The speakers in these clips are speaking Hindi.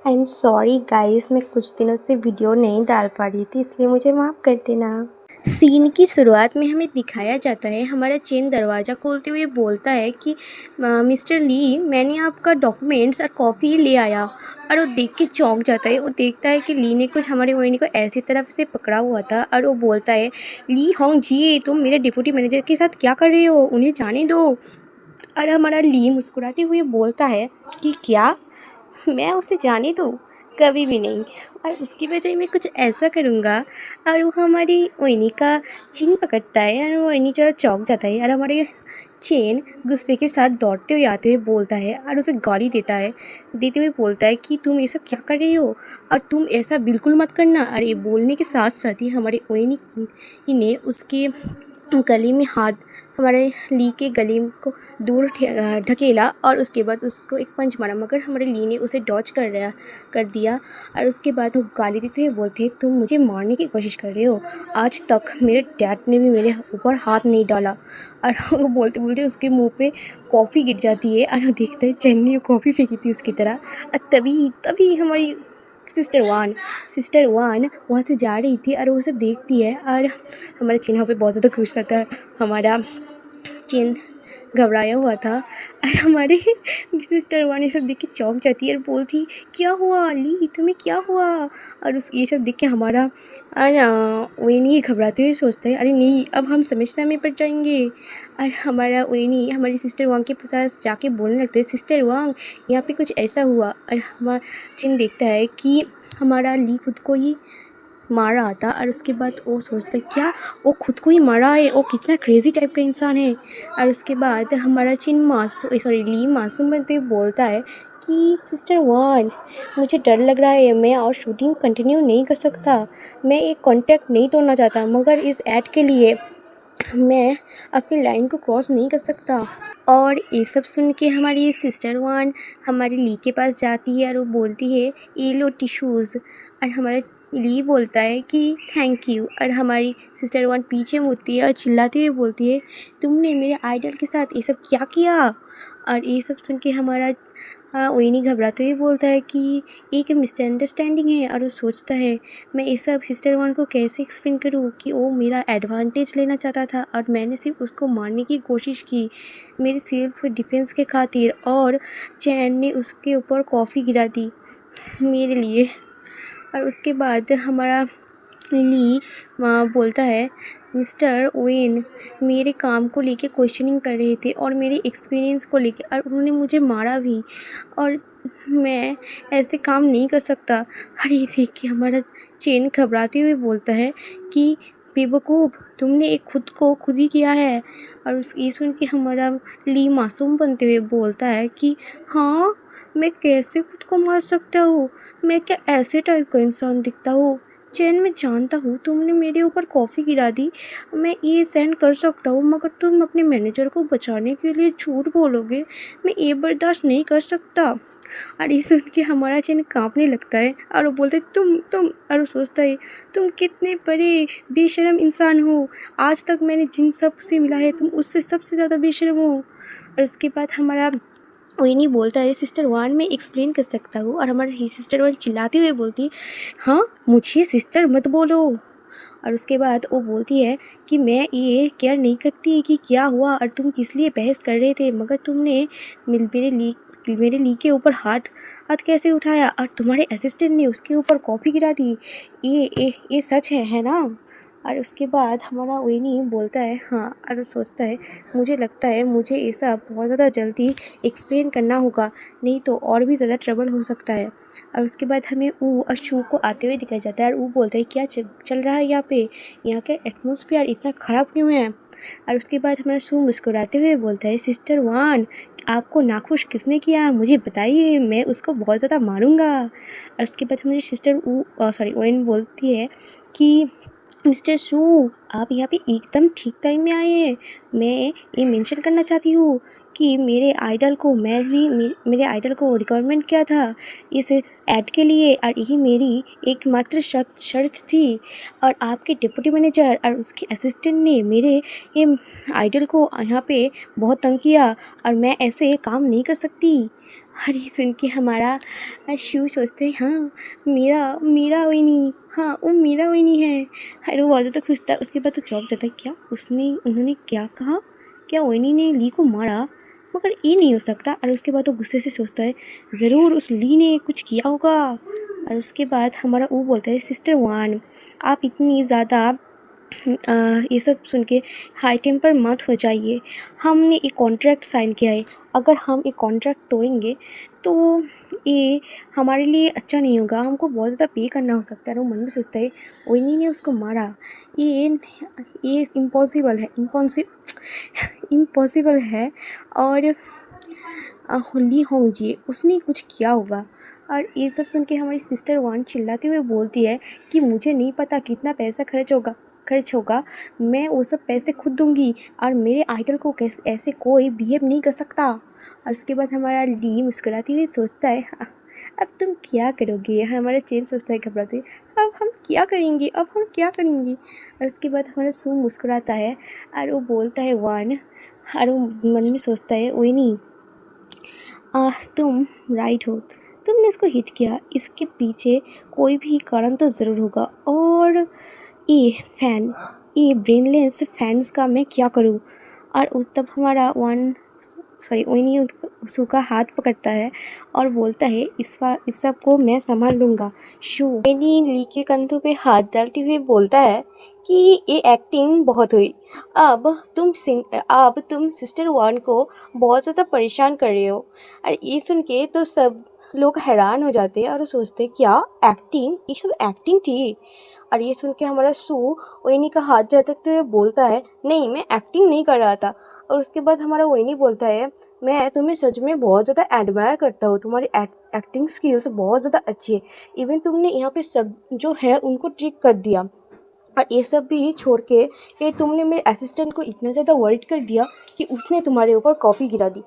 आई एम सॉरी गाइस, मैं कुछ दिनों से वीडियो नहीं डाल पा रही थी, इसलिए मुझे माफ़ कर देना। सीन की शुरुआत में हमें दिखाया जाता है, हमारा चेन दरवाज़ा खोलते हुए बोलता है कि मिस्टर ली, मैंने आपका डॉक्यूमेंट्स और कॉफ़ी ले आया। और वो देख के चौंक जाता है। वो देखता है कि ली ने कुछ हमारे मोहिनी को ऐसी तरफ से पकड़ा हुआ था और वो बोलता है, ली होंग जी, तुम मेरे डिप्टी मैनेजर के साथ क्या कर रहे हो, उन्हें जाने दो। और हमारा ली मुस्कुराते हुए बोलता है कि क्या मैं उसे जाने दूँ? कभी भी नहीं। और उसकी बजाय मैं कुछ ऐसा करूँगा। और वो हमारी ओइनी का चिन पकड़ता है और वो ओइनी ज़रा चौंक जाता है और हमारे चेन गुस्से के साथ दौड़ते हुए आते हुए बोलता है और उसे गाली देते हुए बोलता है कि तुम ये सब क्या कर रही हो और तुम ऐसा बिल्कुल मत करना। और ये बोलने के साथ साथ ही हमारे ओइनी ने उसके गले में हाथ, हमारे ली के गले को दूर ढकेला और उसके बाद उसको एक पंच मारा, मगर हमारे ली ने उसे डॉज कर दिया। और उसके बाद वो गाली देते हुए बोलते, तुम मुझे मारने की कोशिश कर रहे हो, आज तक मेरे डैड ने भी मेरे ऊपर हाथ नहीं डाला। और वो बोलते बोलते उसके मुंह पे कॉफ़ी गिर जाती है और वो देखता है चेन ने कॉफ़ी फेंकी थी उसकी तरह। और तभी हमारी सिस्टर वान वहाँ से जा रही थी और वो सब देखती है और हमारा चेन वहाँ पे बहुत ज़्यादा खुश रहता है। हमारा चेन घबराया हुआ था और हमारे सिस्टर वान ये सब देख के चौंक जाती है और बोलती, क्या हुआ ली, तुम्हें क्या हुआ। और ये सब देख के हमारा ओएनी घबराते हुए सोचता है, अरे नहीं, अब हम समझना में पड़ जाएंगे। और हमारा ओएनी हमारी सिस्टर वांग के पास जाके बोलने लगता है, सिस्टर वांग, यहाँ पे कुछ ऐसा हुआ। और हमारा चिन देखता है कि हमारा ली खुद को ही मार रहा था। और उसके बाद वो सोचता है, क्या वो खुद को ही मारा है, वो कितना क्रेज़ी टाइप का इंसान है। और उसके बाद हमारा ली मासूम बनते हुए बोलता है कि सिस्टर वान, मुझे डर लग रहा है, मैं और शूटिंग कंटिन्यू नहीं कर सकता, मैं एक कॉन्टैक्ट नहीं तोड़ना चाहता, मगर इस ऐड के लिए मैं अपनी लाइन को क्रॉस नहीं कर सकता। और ये सब सुन के हमारी सिस्टर वान हमारी ली के पास जाती है और वो बोलती है, ये लो टिश्यूज़। और हमारा ली बोलता है कि थैंक यू। और हमारी सिस्टर वान पीछे मुड़ती है और चिल्लाते हुए बोलती है, तुमने मेरे आइडल के साथ ये सब क्या किया। और ये सब सुन के हमारा ओइनी घबराते हुए बोलता है कि एक मिसअंडरस्टैंडिंग है। और वो सोचता है, मैं ये सब सिस्टर वन को कैसे एक्सप्लेन करूँ कि वो मेरा एडवांटेज लेना चाहता था और मैंने सिर्फ उसको मारने की कोशिश की मेरे सेल्फ डिफेंस के खातिर, और चैन ने उसके ऊपर कॉफ़ी गिरा दी मेरे लिए। और उसके बाद हमारा ली बोलता है, मिस्टर ओवेन मेरे काम को लेके क्वेश्चनिंग कर रहे थे और मेरे एक्सपीरियंस को लेके, और उन्होंने मुझे मारा भी, और मैं ऐसे काम नहीं कर सकता। और ये देख के हमारा चेन घबराते हुए बोलता है कि बेवकूफ़, तुमने एक खुद को खुद ही किया है। और ये सुन के हमारा ली मासूम बनते हुए बोलता है कि हाँ, मैं कैसे खुद को मार सकता हूँ, मैं क्या ऐसे टाइप का इंसान दिखता हूँ। चैन, मैं जानता हूँ तुमने मेरे ऊपर कॉफ़ी गिरा दी, मैं ये सहन कर सकता हूँ, मगर तुम अपने मैनेजर को बचाने के लिए झूठ बोलोगे, मैं ये बर्दाश्त नहीं कर सकता। और ये सुन के हमारा चैन काँपने लगता है और वो बोलते, तुम। और वो सोचता है, तुम कितने बड़े बेशर्म इंसान हो, आज तक मैंने जिन सब से मिला है तुम उससे सबसे ज़्यादा बेशर्म हो। और उसके बाद हमारा ओइनी बोलता है, सिस्टर वान मैं एक्सप्लेन कर सकता हूँ। और हमारी सिस्टर वान चिल्लाते हुए बोलती, हाँ, मुझे सिस्टर मत बोलो। और उसके बाद वो बोलती है कि मैं ये केयर नहीं करती कि क्या हुआ और तुम किस लिए बहस कर रहे थे, मगर तुमने मेरे ली के ऊपर हाथ कैसे उठाया और तुम्हारे असिस्टेंट ने उसके ऊपर कॉफ़ी गिरा दी, ये सच है ना। और उसके बाद हमारा ओइनी बोलता है, हाँ। और वो सोचता है, मुझे लगता है मुझे ये सब बहुत ज़्यादा जल्दी एक्सप्लेन करना होगा, नहीं तो और भी ज़्यादा ट्रबल हो सकता है। और उसके बाद हमें ऊ और शू को आते हुए दिखाया जाता है और ऊ बोलता है, क्या चल रहा है यहाँ पे, यहाँ का एटमॉस्फेयर इतना ख़राब क्यों है। और उसके बाद हमारा शू मुस्कुराते हुए बोलता है, सिस्टर वान, आपको नाखुश किसने किया, मुझे बताइए, मैं उसको बहुत ज़्यादा मारूंगा। और उसके बाद हमारी सिस्टर ओएन बोलती है कि मिस्टर शू, आप यहाँ पे एकदम ठीक टाइम में आए हैं। मैं ये मेंशन करना चाहती हूँ कि मेरे आइडल को रिक्वायरमेंट क्या था इस ऐड के लिए, और यही मेरी एकमात्र शर्त थी। और आपके डिप्टी मैनेजर और उसके असिस्टेंट ने मेरे आइडल को यहाँ पे बहुत तंग किया और मैं ऐसे काम नहीं कर सकती। और ये सुन के हमारा शू सोचते हैं हाँ मेरा मेरा ओइनी, हाँ वो मेरा ओइनी है। अरे वो बहुत ज़्यादा खुश था। उसके बाद तो चौंक जाता है, क्या उन्होंने क्या कहा, क्या ओइनी ने ली को मारा, मगर ये नहीं हो सकता। और उसके बाद वो गुस्से से सोचता है ज़रूर उस ली ने कुछ किया होगा। और उसके बाद हमारा वो बोलता है सिस्टर वान आप इतनी ज़्यादा ये सब सुन के हाई टेम्पर मत हो जाइए। हमने एक कॉन्ट्रैक्ट साइन किया है, अगर हम एक कॉन्ट्रैक्ट तोड़ेंगे तो ये हमारे लिए अच्छा नहीं होगा, हमको बहुत ज़्यादा पे करना हो सकता है। और वो मन में सोचता है ओइनी ने उसको मारा, ये इम्पॉसिबल है। और ली होंगी उसने कुछ किया होगा। और ये सब सुन के हमारी सिस्टर वान चिल्लाते हुए बोलती है कि मुझे नहीं पता कितना पैसा खर्च होगा, मैं वो सब पैसे खुद दूंगी और मेरे आइडल को कैसे ऐसे कोई बिहेव नहीं कर सकता। और उसके बाद हमारा ली मुस्कुराती हुई सोचता है "हाँ, अब तुम क्या करोगे"। हमारा चेन सोचता है घबराते अब हम क्या करेंगे। और उसके बाद हमारा सू मुस्कुराता है और वो बोलता है वन, और वो मन में सोचता है वही नहीं तुम राइट हो, तुमने इसको हिट किया, इसके पीछे कोई भी कारण तो ज़रूर होगा। और ये ब्रेनलेस फैंस का मैं क्या करूँ। और तब हमारा ओइनी सू का हाथ पकड़ता है और बोलता है इस सब को मैं संभाल लूँगा। ओइनी ली के कंधों पे हाथ डालते हुए बोलता है कि ये एक्टिंग बहुत हुई, अब तुम सिस्टर वान को बहुत ज़्यादा परेशान कर रहे हो। और ये सुन के तो सब लोग हैरान हो जाते हैं और सोचते क्या एक्टिंग, ये सब एक्टिंग थी। और ये सुन के हमारा सू ओइनी का हाथ झटकते हुए बोलता है नहीं मैं एक्टिंग नहीं कर रहा था। और उसके बाद हमारा ओइनी बोलता है मैं तुम्हें सच में बहुत ज़्यादा एडमायर करता हूँ, तुम्हारी एक्टिंग स्किल्स बहुत ज़्यादा अच्छी है, इवन तुमने यहाँ पे सब जो है उनको ट्रिक कर दिया। और ये सब भी छोड़ के ये तुमने मेरे असिस्टेंट को इतना ज़्यादा वरीड कर दिया कि उसने तुम्हारे ऊपर कॉफ़ी गिरा दी।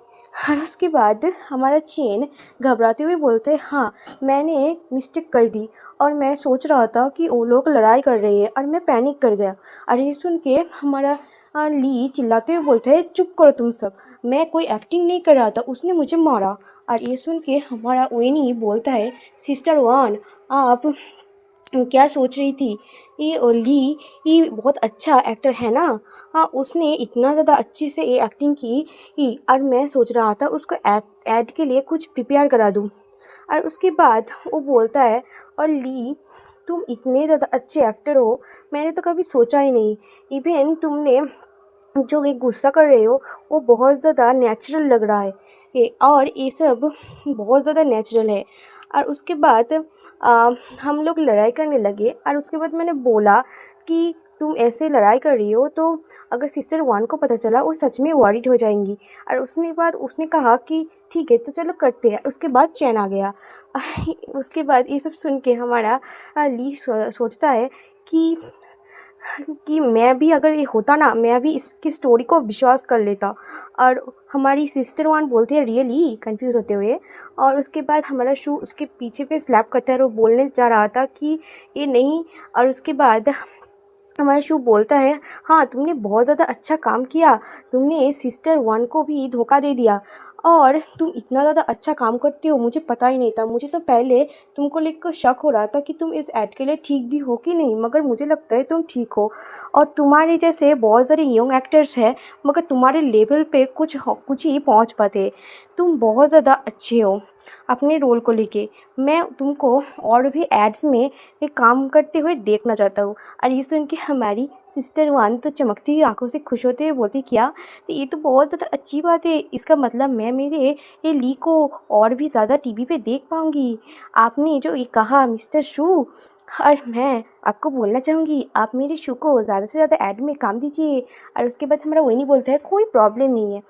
और उसके बाद हमारा चेन घबराते हुए बोलते हैं हाँ मैंने एक मिस्टेक कर दी और मैं सोच रहा था कि वो लोग लड़ाई कर रहे हैं और मैं पैनिक कर गया। और ये सुन के हमारा ली चिल्लाते हुए बोलता है चुप करो तुम सब, मैं कोई एक्टिंग नहीं कर रहा था, उसने मुझे मारा। और ये सुन के हमारा ओइनी बोलता है सिस्टर वान आप क्या सोच रही थी, ये ली ये बहुत अच्छा एक्टर है ना, हाँ उसने इतना ज़्यादा अच्छे से ये एक्टिंग की और मैं सोच रहा था उसको ऐड के लिए कुछ प्रिपेयर करा दूँ। और उसके बाद वो बोलता है और ली तुम इतने ज़्यादा अच्छे एक्टर हो, मैंने तो कभी सोचा ही नहीं, इवन तुमने जो ये गुस्सा कर रहे हो वो बहुत ज़्यादा नेचुरल लग रहा है और ये सब बहुत ज़्यादा नेचुरल है। और उसके बाद हम लोग लड़ाई करने लगे और उसके बाद मैंने बोला कि तुम ऐसे लड़ाई कर रही हो तो अगर सिस्टर वान को पता चला वो सच में वरीड हो जाएंगी। और उसने कहा कि ठीक है तो चलो करते हैं। उसके बाद चैन आ गया। उसके बाद ये सब सुन के हमारा ली सोचता है कि मैं भी अगर ये होता ना मैं भी इसकी स्टोरी को विश्वास कर लेता। और हमारी सिस्टर वान बोलती है रियली कंफ्यूज होते हुए। और उसके बाद हमारा शू उसके पीछे पे स्लैप करता है और वो बोलने जा रहा था कि ये नहीं। और उसके बाद हमारा शू बोलता है हाँ तुमने बहुत ज़्यादा अच्छा काम किया, तुमने सिस्टर वन को भी धोखा दे दिया और तुम इतना ज़्यादा अच्छा काम करते हो मुझे पता ही नहीं था, मुझे तो पहले तुमको लेकर शक हो रहा था कि तुम इस ऐड के लिए ठीक भी हो कि नहीं, मगर मुझे लगता है तुम ठीक हो। और तुम्हारे जैसे बहुत सारे यंग एक्टर्स हैं मगर तुम्हारे लेवल पे कुछ ही पहुंच पाते, तुम बहुत ज़्यादा अच्छे हो अपने रोल को लेके, मैं तुमको और भी एड्स में एक काम करते हुए देखना चाहता हूँ। और ये सुन के हमारी सिस्टर वन तो चमकती हुई आंखों से खुश होते हुए बोलती क्या, तो ये तो बहुत ज़्यादा अच्छी बात है, इसका मतलब मैं मेरे ये ली को और भी ज़्यादा टीवी पे देख पाऊँगी। आपने जो ये कहा मिस्टर शू, और मैं आपको बोलना चाहूँगी आप मेरे शू को ज़्यादा से ज़्यादा ऐड में काम दीजिए। और उसके बाद हमारा वही नहीं बोलता है कोई प्रॉब्लम नहीं है,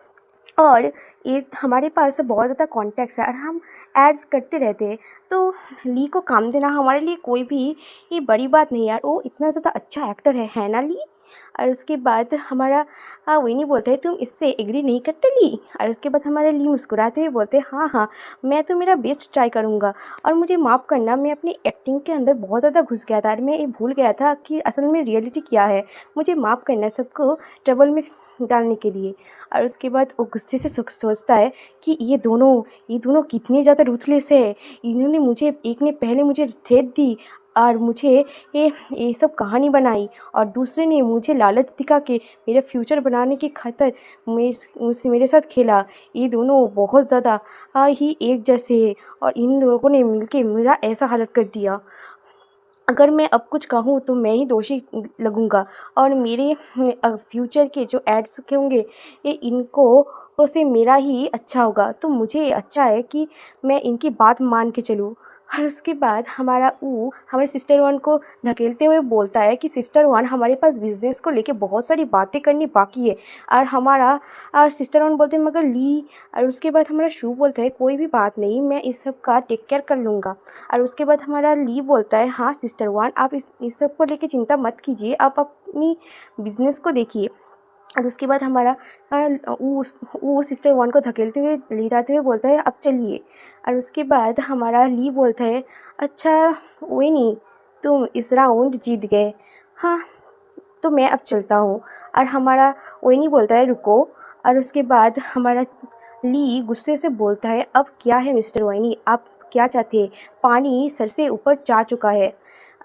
और ये हमारे पास बहुत ज़्यादा कॉन्टैक्ट्स है और हम एड्स करते रहते हैं, तो ली को काम देना हमारे लिए कोई भी ये बड़ी बात नहीं है यार, वो इतना ज़्यादा अच्छा एक्टर है ना ली। और उसके बाद हमारा विनी बोलता है तुम इससे एग्री नहीं करते ली। और उसके बाद हमारे ली मुस्कुराते हुए बोलते हैं हाँ हाँ मैं तो मेरा बेस्ट ट्राई करूँगा और मुझे माफ़ करना, मैं अपनी एक्टिंग के अंदर बहुत ज़्यादा घुस गया था और मैं ये भूल गया था कि असल में रियलिटी क्या है। मुझे माफ़ करना सबको ट्रबल में डालने के लिए। और उसके बाद वो गुस्से से सोचता है कि ये दोनों कितने ज़्यादा रूथलेस है। इन्होंने मुझे, एक ने पहले मुझे थ्रेट दी और मुझे ये सब कहानी बनाई और दूसरे ने मुझे लालच दिखा के मेरा फ्यूचर बनाने की खातिर मेरे साथ खेला। ये दोनों बहुत ज़्यादा ही एक जैसे हैं और इन लोगों ने मिलके मेरा ऐसा हालत कर दिया। अगर मैं अब कुछ कहूँ तो मैं ही दोषी लगूँगा और मेरे फ्यूचर के जो एड्स होंगे ये इनको से मेरा ही अच्छा होगा। तो मुझे अच्छा है कि मैं इनकी बात मान के चलूँ। और उसके बाद हमारे सिस्टर वन को धकेलते हुए बोलता है कि सिस्टर वन हमारे पास बिज़नेस को लेके बहुत सारी बातें करनी बाकी है। और हमारा सिस्टर वन बोलते हैं मगर ली। और उसके बाद हमारा शू बोलता है कोई भी बात नहीं, मैं इस सब का टेक केयर कर लूँगा। और उसके बाद हमारा ली बोलता है हाँ सिस्टर वन आप इस सब को लेके चिंता मत कीजिए, आप अपनी बिज़नेस को देखिए। और उसके बाद हमारा वो सिस्टर वन को धकेलते हुए ले जाते हुए बोलता है अब चलिए। और उसके बाद हमारा ली बोलता है अच्छा वही नहीं, तुम इस राउंड जीत गए, हाँ तो मैं अब चलता हूँ। और हमारा वही नहीं बोलता है रुको। और उसके बाद हमारा ली गुस्से से बोलता है अब क्या है मिस्टर वाइनी, आप क्या चाहते हैं, पानी सर से ऊपर जा चुका है।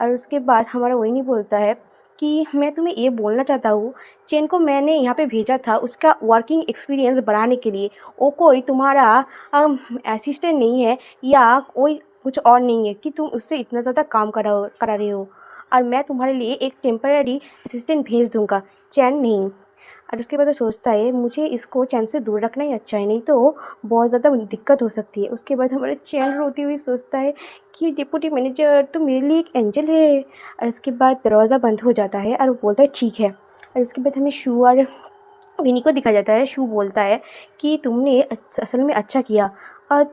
और उसके बाद हमारा वाइनी बोलता है कि मैं तुम्हें ये बोलना चाहता हूँ चेन को मैंने यहाँ पे भेजा था उसका वर्किंग एक्सपीरियंस बढ़ाने के लिए, वो कोई तुम्हारा असिस्टेंट नहीं है या कोई कुछ और नहीं है कि तुम उससे इतना ज़्यादा काम करा रहे हो। और मैं तुम्हारे लिए एक टेम्पररी असिस्टेंट भेज दूँगा, चैन नहीं। और उसके बाद वो सोचता है मुझे इसको चैन से दूर रखना ही अच्छा है, नहीं तो बहुत ज़्यादा दिक्कत हो सकती है। उसके बाद हमारा चैन रोती हुई सोचता है कि डिप्टी मैनेजर तो मेरे लिए एक एंजल है। और उसके बाद दरवाज़ा बंद हो जाता है और वो बोलता है ठीक है। और उसके बाद हमें शू और विनी को दिखा जाता है। शू बोलता है कि तुमने असल में अच्छा किया और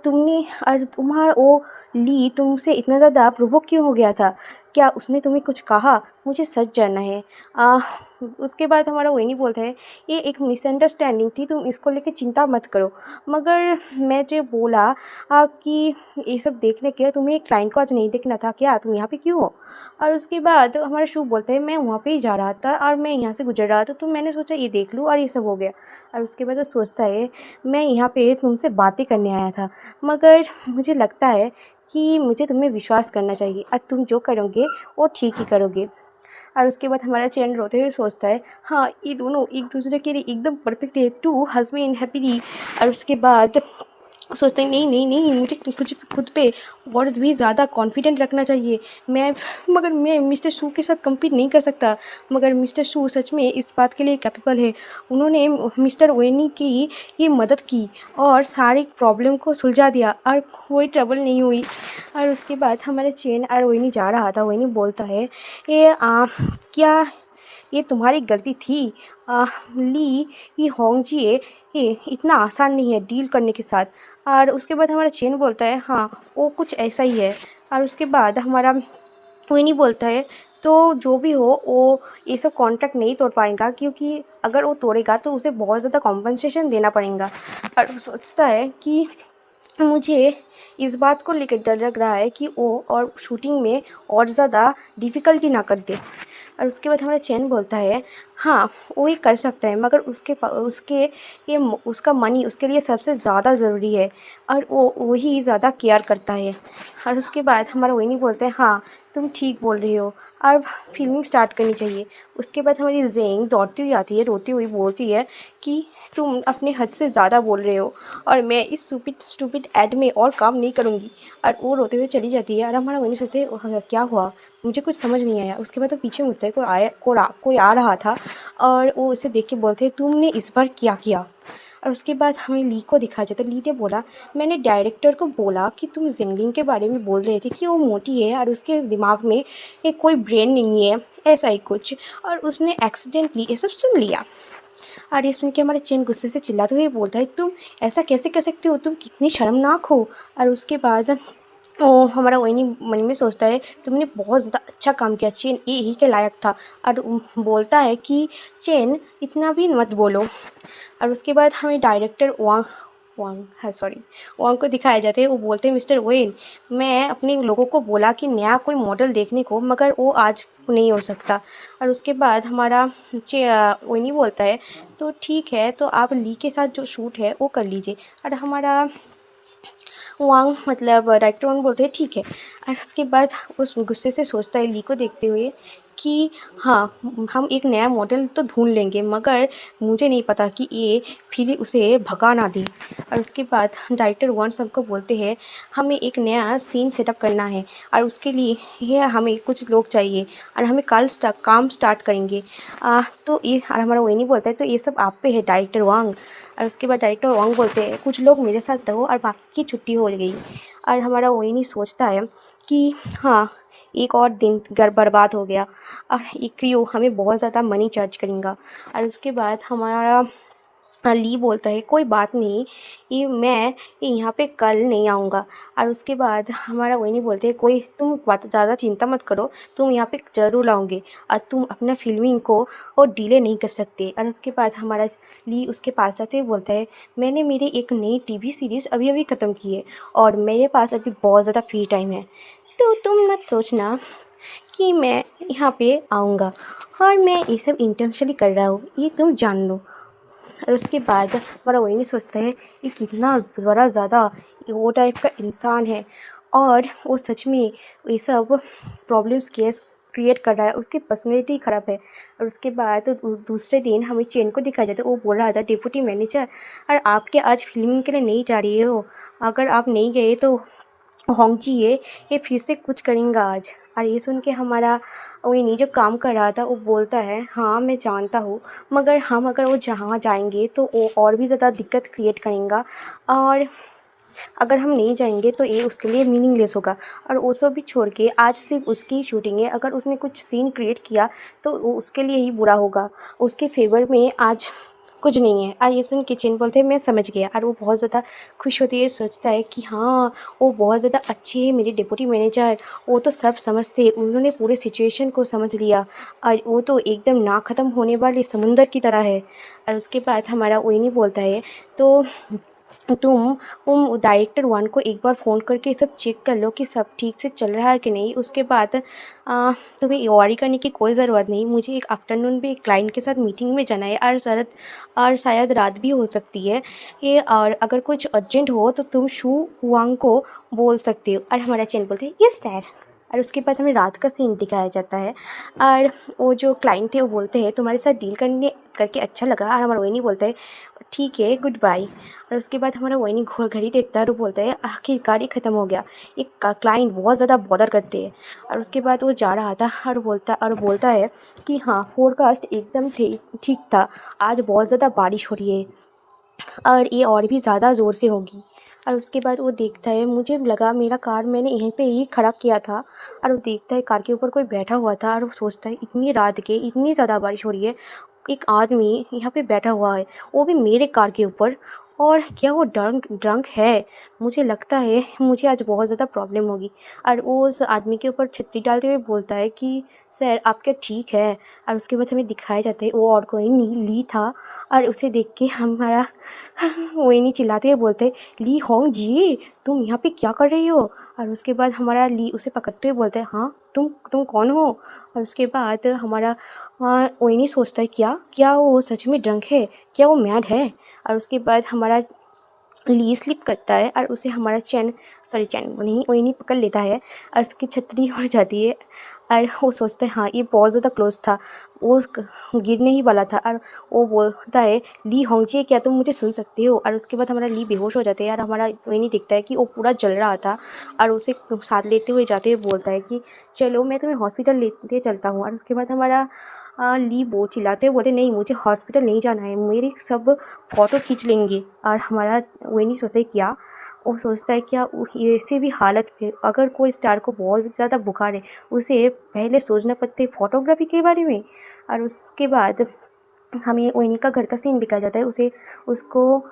तुम्हारा वो ली तुमसे इतना ज़्यादा प्रोवोक क्यों हो गया था, क्या उसने तुम्हें कुछ कहा, मुझे सच जानना है। उसके बाद हमारा विनी बोलता है ये एक मिसअंडरस्टैंडिंग थी, तुम इसको लेके चिंता मत करो, मगर मैं जो बोला कि ये सब देखने के तुम्हें क्लाइंट को आज नहीं देखना था क्या, तुम यहाँ पे क्यों हो। और उसके बाद हमारा शू बोलता है मैं वहाँ पे ही जा रहा था और मैं यहाँ से गुजर रहा था तो मैंने सोचा ये देख लूँ और ये सब हो गया। और उसके बाद वो सोचता है मैं यहाँ पे तुमसे बातें करने आया था, मगर मुझे लगता है कि मुझे तुम्हें विश्वास करना चाहिए और तुम जो करोगे वो ठीक ही करोगे। और उसके बाद हमारा चैन रोते हुए सोचता है हाँ ये दोनों एक दूसरे के लिए एकदम परफेक्ट है, टू हस्बैंड हैप्पीली। और उसके बाद सोचते हैं नहीं नहीं नहीं मुझे खुद पे और भी ज़्यादा कॉन्फिडेंट रखना चाहिए। मगर मैं मिस्टर शू के साथ कम्पीट नहीं कर सकता। मगर मिस्टर शू सच में इस बात के लिए कैपेबल है, उन्होंने मिस्टर वेनी की ये मदद की और सारी प्रॉब्लम को सुलझा दिया और कोई ट्रबल नहीं हुई। और उसके बाद हमारे चेन और वेनी जा रहा था, वेनी बोलता है क्या ये तुम्हारी गलती थी ली, ये होंगजिए ये इतना आसान नहीं है डील करने के साथ। और उसके बाद हमारा चेन बोलता है हाँ वो कुछ ऐसा ही है। और उसके बाद हमारा विनी बोलता है तो जो भी हो वो ये सब कॉन्ट्रैक्ट नहीं तोड़ पाएगा, क्योंकि अगर वो तोड़ेगा तो उसे बहुत ज़्यादा कॉम्पनसेशन देना पड़ेगा। और वो सोचता है कि मुझे इस बात को लेकर डर लग रहा है कि वो और शूटिंग में और ज़्यादा डिफ़िकल्टी ना कर दे। और उसके बाद हमारा चैन बोलता है हाँ वो ही कर सकता है, मगर उसका मनी उसके लिए सबसे ज़्यादा ज़रूरी है और वो वही ज़्यादा केयर करता है। और उसके बाद हमारा विनी बोलता है हाँ तुम ठीक बोल रही हो, अब फिल्मिंग स्टार्ट करनी चाहिए। उसके बाद हमारी जेंग दौड़ती हुई आती है, रोती हुई बोलती है कि तुम अपने हद से ज़्यादा बोल रहे हो और मैं इस स्टूपिड ऐड में और काम नहीं करूँगी। और वो रोते हुए चली जाती है और हमारा विनी सोचते हैं क्या हुआ, मुझे कुछ समझ नहीं आया। उसके बाद वो पीछे मुड़ता है, कोई आ रहा था और वो उसे देख के बोलते हैं तुमने इस बार क्या किया। और उसके बाद हमें ली को दिखाया जाता है। ली ने बोला मैंने डायरेक्टर को बोला कि तुम जिंगलिंग के बारे में बोल रहे थे कि वो मोटी है और उसके दिमाग में एक कोई ब्रेन नहीं है, ऐसा ही कुछ, और उसने एक्सीडेंटली ये सब सुन लिया। और ये सुन के हमारे चेन गुस्से से चिल्लाते हुए बोलता है तुम ऐसा कैसे कह सकते हो, तुम कितनी शर्मनाक हो। और उसके बाद वो हमारा वही मन में सोचता है तुमने बहुत ज़्यादा अच्छा अच्छा काम किया, चेन यही के लायक था। और बोलता है कि चेन इतना भी मत बोलो। और उसके बाद हमें डायरेक्टर वांग वांग है सॉरी वांग को दिखाया जाता है। वो बोलते हैं मिस्टर वेन, मैं अपने लोगों को बोला कि नया कोई मॉडल देखने को, मगर वो आज नहीं हो सकता। और उसके बाद हमारा वेनी बोलता है तो ठीक है, तो आप ली के साथ जो शूट है वो कर लीजिए। और हमारा वांग मतलब डायरेक्टर वांग बोलते हैं ठीक है। और उसके बाद उस गुस्से से सोचता है ली को देखते हुए कि हाँ, हम एक नया मॉडल तो ढूंढ लेंगे, मगर मुझे नहीं पता कि ये फिर उसे भगा ना दे। और उसके बाद डायरेक्टर वांग सबको बोलते हैं हमें एक नया सीन सेटअप करना है, और उसके लिए ये हमें कुछ लोग चाहिए, और हमें कल काम स्टार्ट करेंगे। तो ये और हमारा वही नहीं बोलता है तो ये सब आप पे है डायरेक्टर वांग। और उसके बाद डायरेक्टर वांग बोलते हैं कुछ लोग मेरे साथ रहो और बाकी की छुट्टी हो गई। और हमारा वही नहीं सोचता है कि हाँ, एक और दिन घर बर्बाद हो गया, और ये क्रियो हमें बहुत ज़्यादा मनी चार्ज करेगा। और उसके बाद हमारा ली बोलता है कोई बात नहीं, ये मैं यहाँ पे कल नहीं आऊँगा। और उसके बाद हमारा वही नहीं बोलते कोई तुम बात ज़्यादा चिंता मत करो, तुम यहाँ पे ज़रूर आओगे, और तुम अपना फिल्मिंग को और डिले नहीं कर सकते। और उसके बाद हमारा ली उसके पास जाते हुए बोलता है मैंने मेरी एक नई टीवी सीरीज़ अभी अभी ख़त्म की है, और मेरे पास अभी बहुत ज़्यादा फ्री टाइम है, तो तुम मत सोचना कि मैं यहाँ पे आऊँगा, और मैं ये सब इंटेंशनली कर रहा हूँ, ये तुम जान लो। और उसके बाद हमारा वही नहीं सोचता है ये कितना बड़ा ज़्यादा वो टाइप का इंसान है, और वो सच में ये सब प्रॉब्लम्स केस क्रिएट कर रहा है, उसकी पर्सनैलिटी ख़राब है। और उसके बाद दूसरे दिन हमें चेन को दिखाया जाता है, वो बोल रहा था डिप्टी मैनेजर, और आप क्या आज फिल्मिंग के लिए नहीं जा रही हो? अगर आप नहीं गए तो होंगजी ये फिर से कुछ करेंगा आज। और ये सुन के हमारा वही जो काम कर रहा था वो बोलता है हाँ मैं जानता हूँ, मगर हम अगर वो जहाँ जाएंगे तो वो और भी ज़्यादा दिक्कत क्रिएट करेगा, और अगर हम नहीं जाएंगे तो ये उसके लिए मीनिंगलेस होगा। और वो सब भी छोड़ के आज सिर्फ उसकी शूटिंग है, अगर उसने कुछ सीन क्रिएट किया तो वो उसके लिए ही बुरा होगा, उसके फेवर में आज कुछ नहीं है। और ये सुन के चेन बोलते हैं मैं समझ गया। और वो बहुत ज़्यादा खुश होती है, सोचता है कि हाँ, वो बहुत ज़्यादा अच्छे हैं मेरे डिप्टी मैनेजर, वो तो सब समझते हैं, उन्होंने पूरे सिचुएशन को समझ लिया, और वो तो एकदम ना ख़त्म होने वाले समुंदर की तरह है। और उसके बाद हमारा वही नहीं बोलता है तो तुम डायरेक्टर वन को एक बार फ़ोन करके सब चेक कर लो कि सब ठीक से चल रहा है कि नहीं। उसके बाद तुम्हें वरी करने की कोई ज़रूरत नहीं, मुझे एक आफ्टरनून में एक क्लाइंट के साथ मीटिंग में जाना है, और शायद रात भी हो सकती है ये, और अगर कुछ अर्जेंट हो तो तुम शू हुआंग को बोल सकते हो। और हमारा चैन बोलते हैं यस सर। और उसके बाद हमें रात का सीन दिखाया जाता है, और वो जो क्लाइंट थे वो बोलते हैं तुम्हारे साथ डील करने करके अच्छा लगा। और हमारा वही नहीं बोलता है ठीक है गुड बाय। और उसके बाद हमारा वही नहीं घड़ी देखता है और बोलता है आखिरकार ये ख़त्म हो गया, एक क्लाइंट बहुत ज़्यादा बॉदर करते हैं। और उसके बाद वो जा रहा था और बोलता है कि हाँ फोरकास्ट एकदम ठीक था, आज बहुत ज़्यादा बारिश हो रही है, और ये और भी ज़्यादा ज़ोर से होगी। और उसके बाद वो देखता है मुझे लगा मेरा कार मैंने यहीं पे ही खड़ा किया था। और वो देखता है कार के ऊपर कोई बैठा हुआ था, और वो सोचता है इतनी रात के इतनी ज़्यादा बारिश हो रही है, एक आदमी यहाँ पे बैठा हुआ है, वो भी मेरे कार के ऊपर, और क्या वो ड्रंक है? मुझे लगता है मुझे आज बहुत ज़्यादा प्रॉब्लम होगी। और वो उस आदमी के ऊपर छत्ती डालते हुए बोलता है कि सर आप क्या ठीक है? और उसके बाद हमें दिखाया जाता है वो और कोई नहीं ली था, और उसे देख के हमारा वही नहीं चिल्लाते हुए बोलते ली होंग जी तुम यहाँ पे क्या कर रही हो? और उसके बाद हमारा ली उसे पकड़ते हुए बोलता है हाँ तुम कौन हो? और उसके बाद हमारा वही नहीं सोचता है क्या क्या वो सच में ड्रंक है, क्या वो मैड है? और उसके बाद हमारा ली स्लिप करता है, और उसे हमारा चैन नहीं वही नहीं पकड़ लेता है, और उसकी छतरी उड़ जाती है। और वो सोचता है हाँ ये बहुत ज़्यादा क्लोज था, वो गिरने ही वाला था। और वो बोलता है ली होंगजी क्या तुम मुझे सुन सकते हो? और उसके बाद हमारा ली बेहोश हो जाता है, और हमारा वही नहीं दिखता है कि वो पूरा जल रहा था, और उसे साथ लेते हुए जाते हुए बोलता है कि चलो मैं तुम्हें हॉस्पिटल लेते चलता हूँ। और उसके बाद हमारा ली वो चिल्लाते हुए बोले नहीं मुझे हॉस्पिटल नहीं जाना है, मेरी सब फ़ोटो खींच लेंगे। और हमारा वही नहीं सोचता है क्या, वो सोचता है क्या ऐसे भी हालत में अगर कोई स्टार को बहुत ज़्यादा बुखार है उसे पहले सोचना पड़ता है फ़ोटोग्राफी के बारे में। और उसके बाद हमें ओइनी का घर का सीन दिखाया जाता है, उसको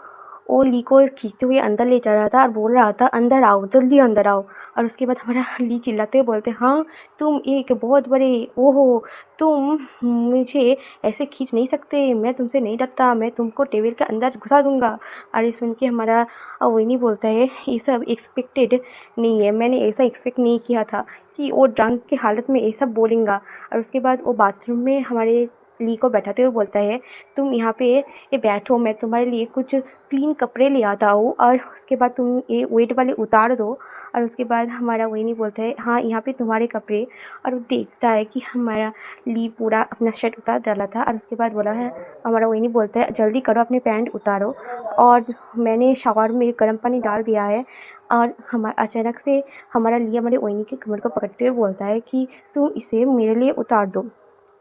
वो ली को खींचते हुए अंदर ले जा रहा था और बोल रहा था अंदर आओ, जल्दी अंदर आओ। और उसके बाद हमारा ली चिल्लाते हुए बोलते हाँ तुम एक बहुत बड़े वो हो, तुम मुझे ऐसे खींच नहीं सकते, मैं तुमसे नहीं डरता, मैं तुमको टेबल के अंदर घुसा दूंगा। और ये सुन के हमारा वही बोलता है ये सब एक्सपेक्टेड नहीं है, मैंने ऐसा एक्सपेक्ट नहीं किया था कि वो ड्रंक की हालत में ये सब बोलेगा। और उसके बाद वो बाथरूम में हमारे ली को बैठाते हुए बोलता है तुम यहाँ पे ये बैठो, मैं तुम्हारे लिए कुछ क्लीन कपड़े ले आता हूँ और उसके बाद तुम ये वेट वाले उतार दो। और उसके बाद हमारा वही नहीं बोलता है हाँ यहाँ पे तुम्हारे कपड़े। और वो देखता है कि हमारा ली पूरा अपना शर्ट उतार डाला था। और उसके बाद बोला है हमारा वही नहीं बोलता है जल्दी करो अपने पैंट उतारो, और मैंने शावर में गर्म पानी डाल दिया है। और हमारा अचानक से हमारा ली हमारे ओइनी के कमर को पकड़ते हुए बोलता है कि तुम इसे मेरे लिए उतार दो।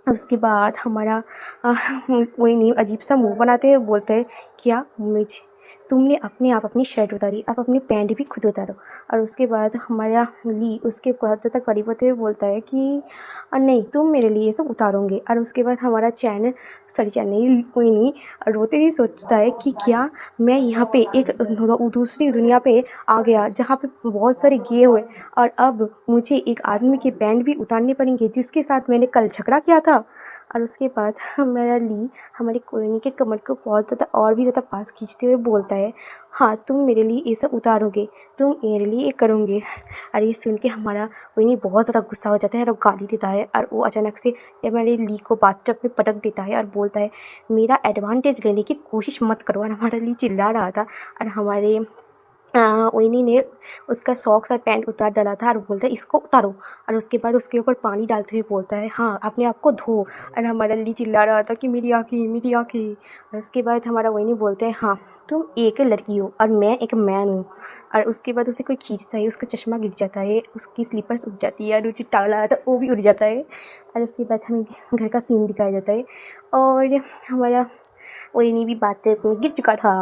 उसके बाद हमारा वही नहीं अजीब सा मुंह बनाते हुए बोलते हैं क्या मुझे तुमने अपने आप अपनी शर्ट उतारी, अब अपनी पैंट भी खुद उतारो। और उसके बाद हमारा ली उसके हाथों तक करीब होते हुए बोलता है कि नहीं तुम मेरे लिए सब उतारोगे। और उसके बाद हमारा चैन नहीं कोई नहीं रोते ही सोचता है कि क्या मैं यहाँ पे एक दूसरी दुनिया पे आ गया जहाँ पे बहुत सारे गे हुए, और अब मुझे एक आदमी के पैंट भी उतारने पड़ेंगे जिसके साथ मैंने कल झगड़ा किया था। और उसके बाद हमारा ली हमारे कोयनी के कमर को बहुत ज़्यादा और भी ज़्यादा पास खींचते हुए बोलता है हाँ तुम मेरे लिए ये सब उतारोगे, तुम मेरे लिए ये करोगे। और ये सुन के हमारा कोयनी बहुत ज़्यादा गुस्सा हो जाता है और गाली देता है। और वो अचानक से हमारे ली को बाथटब में पटक देता है और बोलता है मेरा एडवांटेज लेने की कोशिश मत करो। और हमारा ली चिल्ला रहा था और हमारे ओइनी ने उसका सॉक्स और पैंट उतार डाला था और बोलता है इसको उतारो। और उसके बाद उसके ऊपर पानी डालते हुए बोलता है हाँ अपने आप को धो। और हमारा ली चिल्ला रहा था कि मेरी आँखें मेरी आँखें। और उसके बाद हमारा ओइनी बोलते हैं हाँ तुम एक लड़की हो और मैं एक मैन हूँ। और उसके बाद उसे कोई खींचता है, उसका चश्मा गिर जाता है, उसकी स्लीपर्स उड़ जाती है और जो टावला आता है वो भी उड़ जाता है। और उसके बाद हमें घर का सीन दिखाया जाता है और हमारा ओइनी भी बातें गिर चुका था।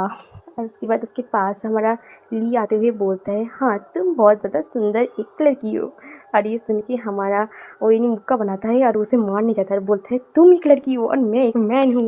और उसके बाद उसके पास हमारा ली आते हुए बोलता है हाँ तुम बहुत ज़्यादा सुंदर एक लड़की हो। और ये सुन के हमारा ओइनी मुक्का बनाता है और उसे मारने जाता है, बोलता है तुम एक लड़की हो और मैं एक मैन हूँ।